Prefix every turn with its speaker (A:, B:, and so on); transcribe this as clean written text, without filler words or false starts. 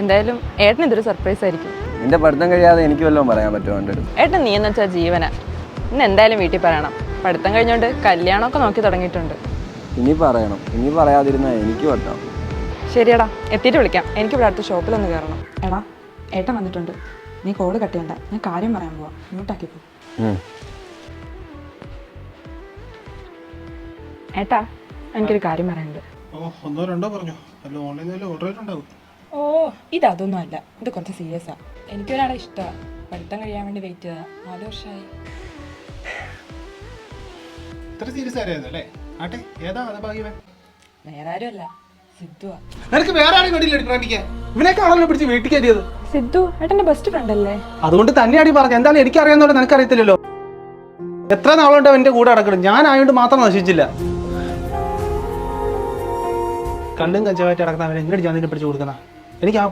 A: എന്തായാലും ഏട്ടൻ ഇതൊരു സർപ്രൈസ് ആയിരിക്കും.
B: നിന്റെ പഠിത്തം കഴിയാതെ എനിക്ക് വല്ലതും പറയാൻ പറ്റുമോ?
A: ഏട്ടൻ നീ എന്ന് വെച്ചാൽ ജീവന. ഇന്ന് എന്തായാലും വീട്ടിൽ പറയണം. പഠിത്തം കഴിഞ്ഞോണ്ട് കല്യാണമൊക്കെ നോക്കി തുടങ്ങിയിട്ടുണ്ട്.
B: ഇനി പറയണം. ഇനി പറയാതിരുന്ന എനിക്ക് പറ്റാം.
A: ശരിയടാ, എത്തിയിട്ട് വിളിക്കാം. എനിക്ക് ഇവിടെ അടുത്ത ഷോപ്പിലൊന്ന് കയറണം. എടാ, ഏട്ടൻ വന്നിട്ടുണ്ട്. നീ കോള് കട്ട് ചെയ്യണ്ട. ഞാൻ കാര്യം പറയാൻ പോവാം. മ്യൂട്ടാക്കി പോ. ഏട്ടാ, എനിക്കൊരു കാര്യം പറയാനുണ്ട്.
C: ഒന്നോ രണ്ടോ പറഞ്ഞോ. അല്ല ഓൺലൈനിൽ ഓർഡർ ചെയ്തിട്ടുണ്ടാവും.
A: ഓ, ഇതൊന്നും അല്ല. ഇത് കുറച്ച് സീരിയസാ. എനിക്കൊരാളെ ഇഷ്ടമാണ്. പഠിത്തം കഴിയാൻ വേണ്ടി വെയിറ്റ് ചെയ്താ 4 വർഷമായി.
C: ഇത്ര സീരിയസ് ആയിരുന്നു അല്ലേ? ആട്ടെ, ഏതാ ഭാഗ്യവൻ?
A: വേറെ ആരുമല്ല, സിദ്ധുവാ.
C: നിനക്ക് വേറെ ആരെയും കണ്ടില്ല പ്രേമിക്കാൻ? ഇവനൊക്കെ ആണല്ലോ പിടിച്ച് വീട്ടിൽ കയറ്റിയത്.
A: സിദ്ധു ഏട്ടന്റെ ബെസ്റ്റ് ഫ്രണ്ട് അല്ലേ?
C: അതുകൊണ്ട് തന്നെയാടി പറഞ്ഞു. എന്തായാലും എനിക്ക് അറിയാവുന്നതോടെ നിനക്ക് അറിയത്തില്ലല്ലോ. എത്ര നാളുണ്ടോ എന്റെ കൂടെ അടക്കണം. ഞാൻ ആയതുകൊണ്ട് മാത്രം നശിച്ചില്ല. കള്ളും കഞ്ചാവായിട്ട് അടക്കുന്ന അവൻ എങ്ങനെ ഞാൻ നിന്നെ പിടിച്ചു കൊടുക്കുന്ന? എനിക്ക് ആ